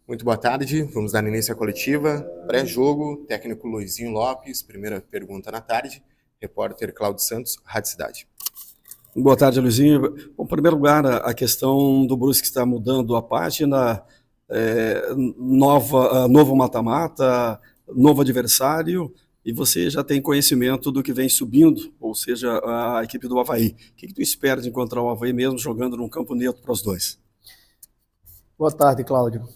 Muito boa tarde, vamos dar início à coletiva. Pré-jogo, técnico Luizinho Lopes, primeira pergunta na tarde. Repórter Cláudio Santos, Rádio Cidade. Boa tarde, Luizinho. Bom, em primeiro lugar, a questão do Brusque está mudando a página, novo mata-mata, novo adversário, e você já tem conhecimento do que vem subindo, ou seja, a equipe do Avaí. O que tu espera de encontrar o Avaí mesmo jogando num campo neutro para os dois? Boa tarde, Cláudio.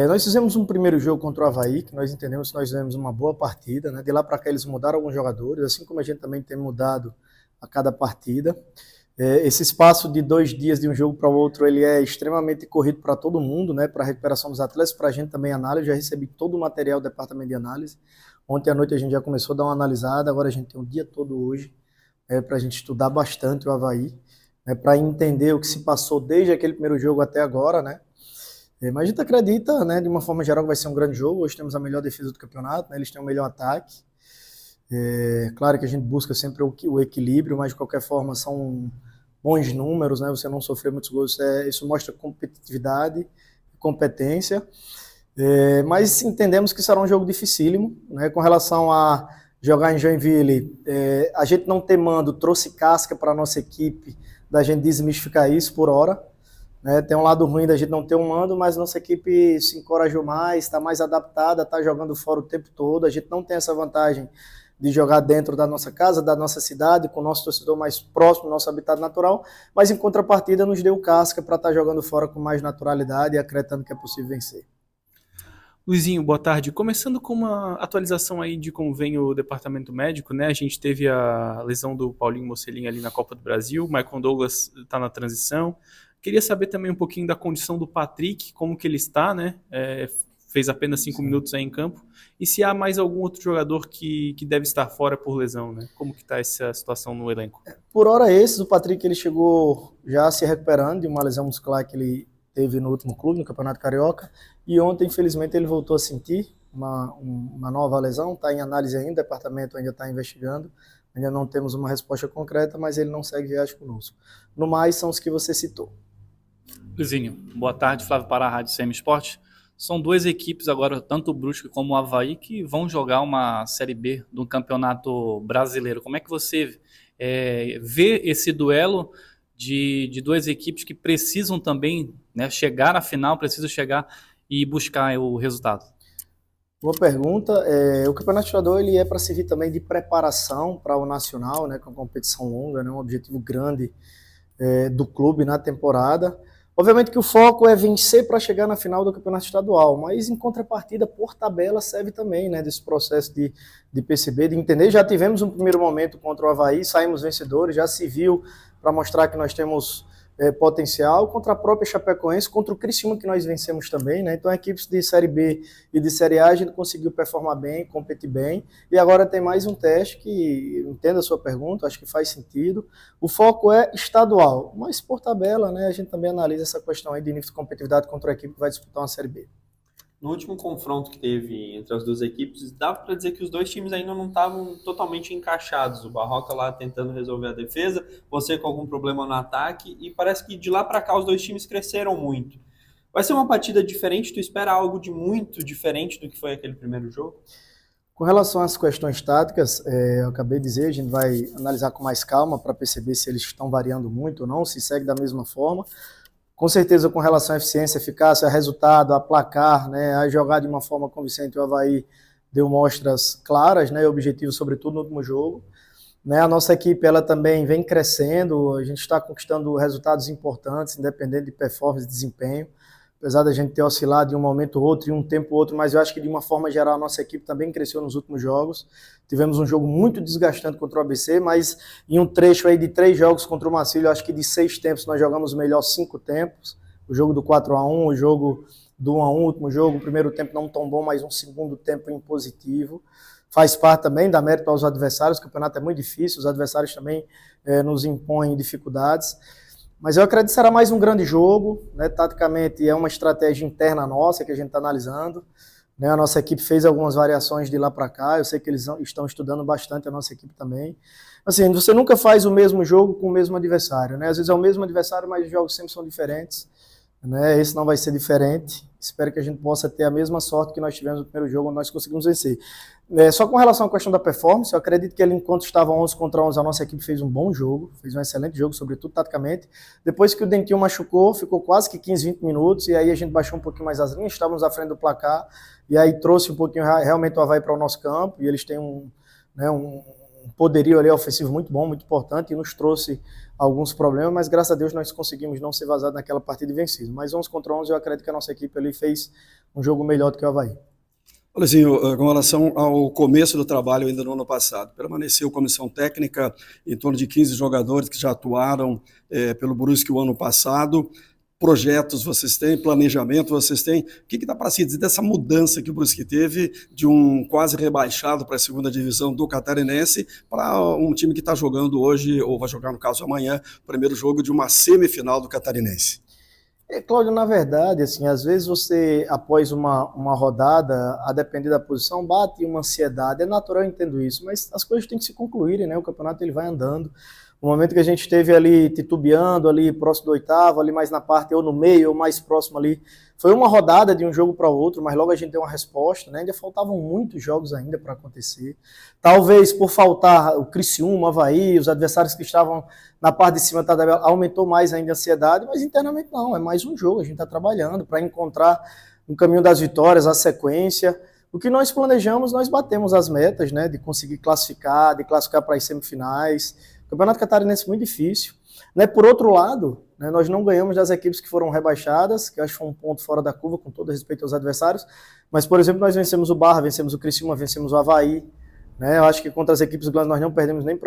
Nós fizemos um primeiro jogo contra o Avaí, que nós entendemos que nós fizemos uma boa partida, né? De lá para cá eles mudaram alguns jogadores, assim como a gente também tem mudado a cada partida. Esse espaço de 2 dias de um jogo para o outro, ele é extremamente corrido para todo mundo, né? Para a recuperação dos atletas, para a gente também análise. Já recebi todo o material do departamento de análise. Ontem à noite a gente já começou a dar uma analisada, agora a gente tem o dia todo hoje para a gente estudar bastante o Avaí, né? Para entender o que se passou desde aquele primeiro jogo até agora, né? Mas a gente acredita, né, de uma forma geral, que vai ser um grande jogo. Hoje temos a melhor defesa do campeonato, né, eles têm o melhor ataque. Claro que a gente busca sempre o equilíbrio, mas de qualquer forma são bons números, né, você não sofrer muitos gols, isso mostra competitividade e competência. Mas entendemos que será um jogo dificílimo, né, com relação a jogar em Joinville. A gente não ter mando trouxe casca para a nossa equipe, da gente desmistificar isso por hora. Tem um lado ruim da gente não ter um mando, mas nossa equipe se encorajou mais, está mais adaptada, está jogando fora o tempo todo. A gente não tem essa vantagem de jogar dentro da nossa casa, da nossa cidade, com o nosso torcedor mais próximo, nosso habitat natural, mas em contrapartida nos deu casca para estar jogando fora com mais naturalidade e acreditando que é possível vencer. Luizinho, boa tarde. Começando com uma atualização aí de como vem o departamento médico, né? A gente teve a lesão do Paulinho Mocelin ali na Copa do Brasil, o Michael Douglas está na transição. Queria saber também um pouquinho da condição do Patrick, como que ele está, né? Fez apenas 5 minutos aí em campo. E se há mais algum outro jogador que deve estar fora por lesão, né? Como que está essa situação no elenco? Por hora o Patrick ele chegou já se recuperando de uma lesão muscular que ele teve no último clube, no Campeonato Carioca. E ontem, infelizmente, ele voltou a sentir uma nova lesão. Está em análise ainda, o departamento ainda está investigando. Ainda não temos uma resposta concreta, mas ele não segue viagem conosco. No mais, são os que você citou. Luizinho, boa tarde, Flávio Pará, Rádio CM Esporte. São 2 equipes agora, tanto o Brusque como o Avaí, que vão jogar uma Série B do Campeonato Brasileiro. Como é que você vê esse duelo de 2 equipes que precisam também, né, chegar na final, precisam chegar e buscar o resultado? Boa pergunta. O Campeonato Estadual ele é para servir também de preparação para o Nacional, né, com uma competição longa, né, um objetivo grande do clube na temporada. Obviamente que o foco é vencer para chegar na final do Campeonato Estadual, mas em contrapartida, por tabela, serve também, né, desse processo de perceber, de entender. Já tivemos um primeiro momento contra o Avaí, saímos vencedores, já se viu para mostrar que nós temos potencial, contra a própria Chapecoense, contra o Criciúma, que nós vencemos também, né? Então, equipes de Série B e de Série A, a gente conseguiu performar bem, competir bem, e agora tem mais um teste que, entendo a sua pergunta, acho que faz sentido. O foco é estadual, mas por tabela, né, a gente também analisa essa questão aí de nível de competitividade contra a equipe que vai disputar uma Série B. No último confronto que teve entre as 2 equipes, dá para dizer que os 2 times ainda não estavam totalmente encaixados. O Barroca lá tentando resolver a defesa, você com algum problema no ataque, e parece que de lá para cá os 2 times cresceram muito. Vai ser uma partida diferente? Tu espera algo de muito diferente do que foi aquele primeiro jogo? Com relação às questões táticas, eu acabei de dizer, a gente vai analisar com mais calma para perceber se eles estão variando muito ou não, se segue da mesma forma. Com certeza, com relação à eficiência, eficácia, resultado, a placar, né, a jogar de uma forma convincente, o Avaí deu mostras claras, né, objetivos, sobretudo no último jogo. Né, a nossa equipe ela também vem crescendo, a gente está conquistando resultados importantes, independente de performance e desempenho. Apesar da gente ter oscilado de um momento ou outro, e um tempo ou outro, mas eu acho que de uma forma geral a nossa equipe também cresceu nos últimos jogos. Tivemos um jogo muito desgastante contra o ABC, mas em um trecho aí de 3 jogos contra o Marcílio, acho que de 6 tempos nós jogamos melhor 5 tempos. O jogo do 4-1, o jogo do 1-1, o último jogo, o primeiro tempo não tão bom, mas um segundo tempo impositivo. Faz parte também da mérito aos adversários, o campeonato é muito difícil, os adversários também nos impõem dificuldades. Mas eu acredito que será mais um grande jogo, né? Taticamente é uma estratégia interna nossa que a gente está analisando. Né? A nossa equipe fez algumas variações de lá para cá, eu sei que eles estão estudando bastante, a nossa equipe também. Assim, você nunca faz o mesmo jogo com o mesmo adversário, né? Às vezes é o mesmo adversário, mas os jogos sempre são diferentes. Né? Esse não vai ser diferente. Espero que a gente possa ter a mesma sorte que nós tivemos no primeiro jogo, onde nós conseguimos vencer. Só com relação à questão da performance, eu acredito que ele, enquanto estava 11 contra 11, a nossa equipe fez um bom jogo, fez um excelente jogo, sobretudo taticamente. Depois que o Dentinho machucou, ficou quase que 15, 20 minutos, e aí a gente baixou um pouquinho mais as linhas, estávamos à frente do placar, e aí trouxe um pouquinho realmente o Avaí para o nosso campo, e eles têm um poderio ali ofensivo muito bom, muito importante, e nos trouxe alguns problemas, mas graças a Deus nós conseguimos não ser vazados naquela partida e vencido. Mas 11 contra 11, eu acredito que a nossa equipe ali fez um jogo melhor do que o Avaí. Olezinho, com relação ao começo do trabalho ainda no ano passado, permaneceu comissão técnica em torno de 15 jogadores que já atuaram pelo Brusque o ano passado. Projetos vocês têm, planejamento vocês têm. O que dá para se dizer dessa mudança que o Brusque teve de um quase rebaixado para a segunda divisão do Catarinense para um time que está jogando hoje, ou vai jogar no caso amanhã, o primeiro jogo de uma semifinal do Catarinense? Cláudio, na verdade, assim, às vezes você, após uma rodada, a depender da posição, bate uma ansiedade. É natural, eu entendo isso, mas as coisas têm que se concluírem, né? O campeonato ele vai andando. O momento que a gente esteve ali titubeando, ali próximo do oitavo, ali mais na parte, ou no meio, ou mais próximo ali, foi uma rodada de um jogo para o outro, mas logo a gente deu uma resposta, né? Ainda faltavam muitos jogos ainda para acontecer. Talvez por faltar o Criciúma, o Avaí, os adversários que estavam na parte de cima da tabela, aumentou mais ainda a ansiedade, mas internamente não, é mais um jogo, a gente está trabalhando para encontrar o caminho das vitórias, a sequência. O que nós planejamos, nós batemos as metas, né? De conseguir classificar, de classificar para as semifinais. O Campeonato Catarinense é muito difícil. Né? Por outro lado, né, nós não ganhamos das equipes que foram rebaixadas, que eu acho que foi um ponto fora da curva, com todo respeito aos adversários, mas, por exemplo, nós vencemos o Barra, vencemos o Criciúma, vencemos o Avaí, né? Eu acho que contra as equipes grandes nós não perdemos nem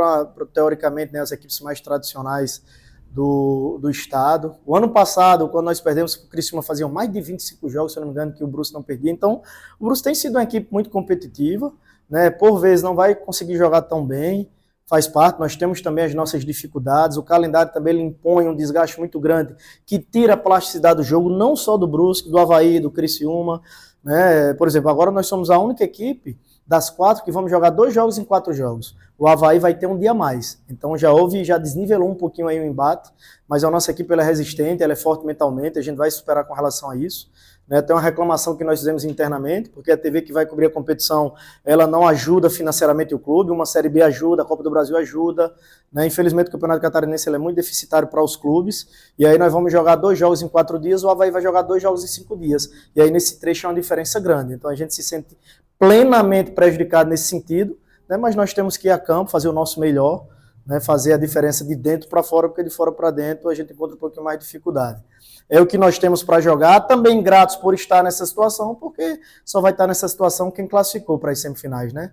teoricamente, né, as equipes mais tradicionais do estado. O ano passado, quando nós perdemos, o Criciúma faziam mais de 25 jogos, se eu não me engano, que o Brusque não perdia. Então, o Brusque tem sido uma equipe muito competitiva, né? Por vezes não vai conseguir jogar tão bem, faz parte, nós temos também as nossas dificuldades, o calendário também ele impõe um desgaste muito grande, que tira a plasticidade do jogo, não só do Brusque, do Avaí, do Criciúma, né? Por exemplo, agora nós somos a única equipe das 4 que vamos jogar 2 jogos em 4 jogos. O Avaí vai ter um dia a mais, então já desnivelou um pouquinho aí o embate, mas a nossa equipe ela é resistente, ela é forte mentalmente, a gente vai superar com relação a isso. Né, tem uma reclamação que nós fizemos internamente, porque a TV que vai cobrir a competição, ela não ajuda financeiramente o clube, uma Série B ajuda, a Copa do Brasil ajuda, né, infelizmente o Campeonato Catarinense ele é muito deficitário para os clubes, e aí nós vamos jogar 2 jogos em 4 dias, o Avaí vai jogar 2 jogos em 5 dias, e aí nesse trecho é uma diferença grande, então a gente se sente plenamente prejudicado nesse sentido, né, mas nós temos que ir a campo, fazer o nosso melhor, né, fazer a diferença de dentro para fora, porque de fora para dentro a gente encontra um pouquinho mais de dificuldade. É o que nós temos para jogar, também gratos por estar nessa situação, porque só vai estar nessa situação quem classificou para as semifinais, né?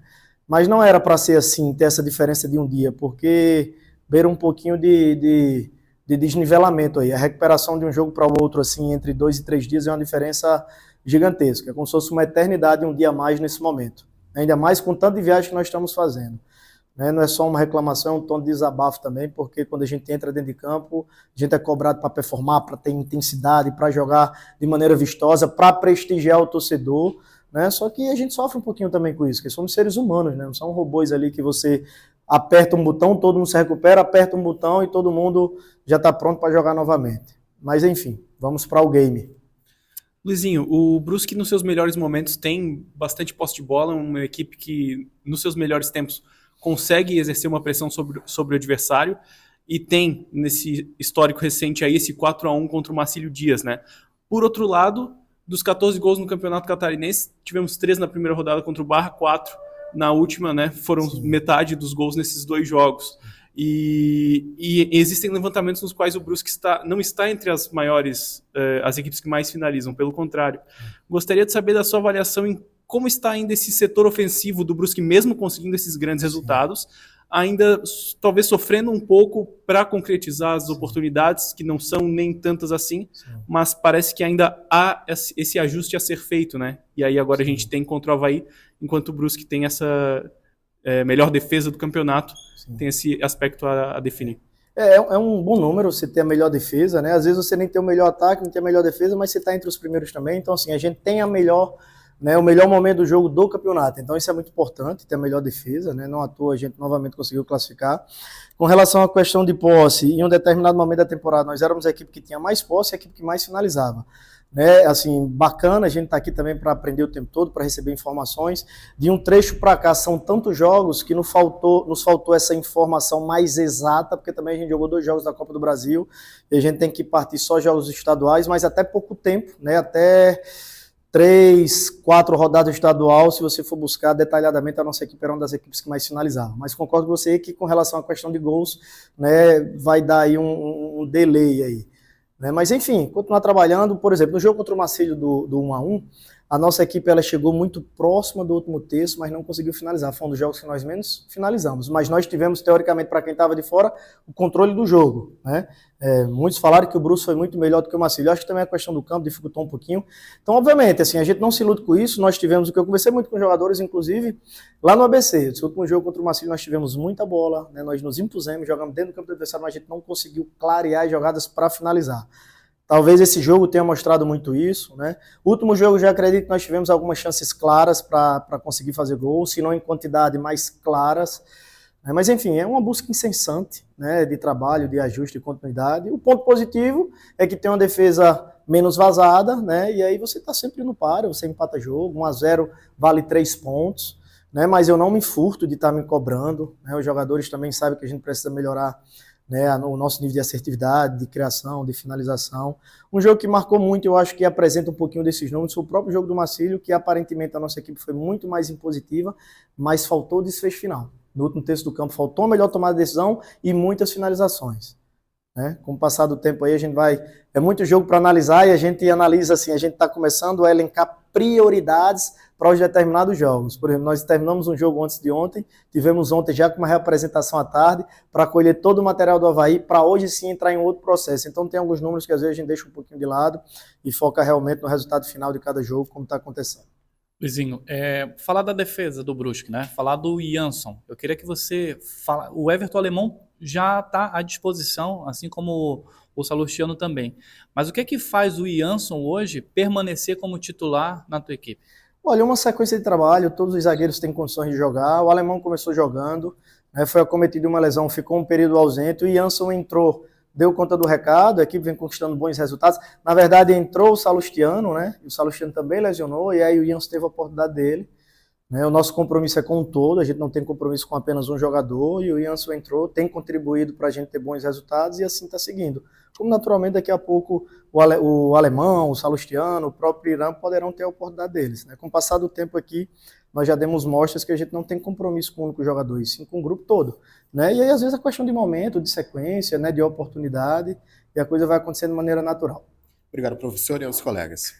Mas não era para ser assim, ter essa diferença de um dia, porque beira um pouquinho de desnivelamento aí. A recuperação de um jogo para o outro, assim, entre 2 e 3 dias é uma diferença gigantesca, é como se fosse uma eternidade um dia a mais nesse momento. Ainda mais com tanto de viagem que nós estamos fazendo. Não é só uma reclamação, é um tom de desabafo também, porque quando a gente entra dentro de campo, a gente é cobrado para performar, para ter intensidade, para jogar de maneira vistosa, para prestigiar o torcedor, né? Só que a gente sofre um pouquinho também com isso, porque somos seres humanos, né? Não são robôs ali que você aperta um botão, todo mundo se recupera, aperta um botão e todo mundo já está pronto para jogar novamente. Mas enfim, vamos para o game. Luizinho, o Brusque nos seus melhores momentos tem bastante posse de bola, uma equipe que nos seus melhores tempos consegue exercer uma pressão sobre o adversário e tem, nesse histórico recente aí, esse 4-1 contra o Marcílio Dias, né? Por outro lado, dos 14 gols no Campeonato Catarinense, tivemos 3 na primeira rodada contra o Barra, 4 na última, né? Foram metade dos gols nesses 2 jogos. E existem levantamentos nos quais o Brusque não está entre as maiores, as equipes que mais finalizam, pelo contrário. Gostaria de saber da sua avaliação em como está ainda esse setor ofensivo do Brusque, mesmo conseguindo esses grandes resultados, ainda talvez sofrendo um pouco para concretizar as oportunidades, que não são nem tantas assim, mas parece que ainda há esse ajuste a ser feito, né? E aí agora a gente tem contra o Avaí, enquanto o Brusque tem essa melhor defesa do campeonato, tem esse aspecto a definir. É um bom número você ter a melhor defesa, né? Às vezes você nem tem o melhor ataque, não tem a melhor defesa, mas você está entre os primeiros também, então assim, a gente tem a melhor... Né, o melhor momento do jogo do campeonato, então isso é muito importante, ter a melhor defesa, né, não à toa a gente novamente conseguiu classificar. Com relação à questão de posse, em um determinado momento da temporada nós éramos a equipe que tinha mais posse e a equipe que mais finalizava. né? Assim, bacana, a gente está aqui também para aprender o tempo todo, para receber informações. De um trecho para cá, são tantos jogos que nos faltou essa informação mais exata, porque também a gente jogou 2 jogos da Copa do Brasil, e a gente tem que partir só jogos estaduais, mas até pouco tempo, né? Até 3, 4 rodadas estadual, se você for buscar detalhadamente, a nossa equipe era uma das equipes que mais finalizava. Mas concordo com você que com relação à questão de gols, né, vai dar aí um delay aí. Né? Mas enfim, continuar trabalhando, por exemplo, no jogo contra o Marcílio do 1-1, a nossa equipe ela chegou muito próxima do último terço, mas não conseguiu finalizar. Foi um dos jogos que nós menos finalizamos. Mas nós tivemos, teoricamente, para quem estava de fora, o controle do jogo. Né? Muitos falaram que o Bruce foi muito melhor do que o Marcílio. Eu acho que também a questão do campo dificultou um pouquinho. Então, obviamente, assim, a gente não se ilude com isso. Nós tivemos, o que eu conversei muito com os jogadores, inclusive, lá no ABC. No último jogo contra o Marcílio, nós tivemos muita bola. Né? Nós nos impusemos, jogamos dentro do campo do adversário, mas a gente não conseguiu clarear as jogadas para finalizar. Talvez esse jogo tenha mostrado muito isso, né? O último jogo, já acredito que nós tivemos algumas chances claras para conseguir fazer gol, se não em quantidade, mais claras. Né? Mas, enfim, é uma busca incessante, né, de trabalho, de ajuste, de continuidade. O ponto positivo é que tem uma defesa menos vazada, né? E aí você está sempre no páreo, você empata jogo, 1-0 vale 3 pontos. Né? Mas eu não me furto de estar me cobrando. Né? Os jogadores também sabem que a gente precisa melhorar, né, o nosso nível de assertividade, de criação, de finalização. Um jogo que marcou muito, eu acho que apresenta um pouquinho desses números, foi o próprio jogo do Marcílio, que aparentemente a nossa equipe foi muito mais impositiva, mas faltou o desfecho final. No último terço do campo faltou a melhor tomada de decisão e muitas finalizações. Né? Com o passar do tempo aí a gente vai... É muito jogo para analisar e a gente analisa assim, a gente está começando a elencar prioridades para os determinados jogos. Por exemplo, nós terminamos um jogo antes de ontem, tivemos ontem já com uma reapresentação à tarde, para colher todo o material do Avaí, para hoje sim entrar em outro processo. Então tem alguns números que às vezes a gente deixa um pouquinho de lado e foca realmente no resultado final de cada jogo, como está acontecendo. Luizinho, falar da defesa do Brusque, né? Falar do Jansson. Eu queria que você fala. O Everton Alemão já está à disposição, assim como o Salustiano também. Mas o que é que faz o Jansson hoje permanecer como titular na tua equipe? Olha, uma sequência de trabalho, todos os zagueiros têm condições de jogar. O Alemão começou jogando, né, foi acometido de uma lesão, ficou um período ausente. O Jansson entrou, deu conta do recado, a equipe vem conquistando bons resultados. Na verdade, entrou o Salustiano, né? E o Salustiano também lesionou, e aí o Jansson teve a oportunidade dele. Né? O nosso compromisso é com um todo, a gente não tem compromisso com apenas um jogador, e o Jansson entrou, tem contribuído para a gente ter bons resultados, e assim está seguindo. Como naturalmente daqui a pouco o Alemão, o Salustiano, o próprio Irã poderão ter a oportunidade deles. Né? Com o passar do tempo aqui, nós já demos mostras que a gente não tem compromisso com um único jogador, e sim com o grupo todo. Né? E aí às vezes é questão de momento, de sequência, né, de oportunidade, e a coisa vai acontecendo de maneira natural. Obrigado, professor, e aos colegas.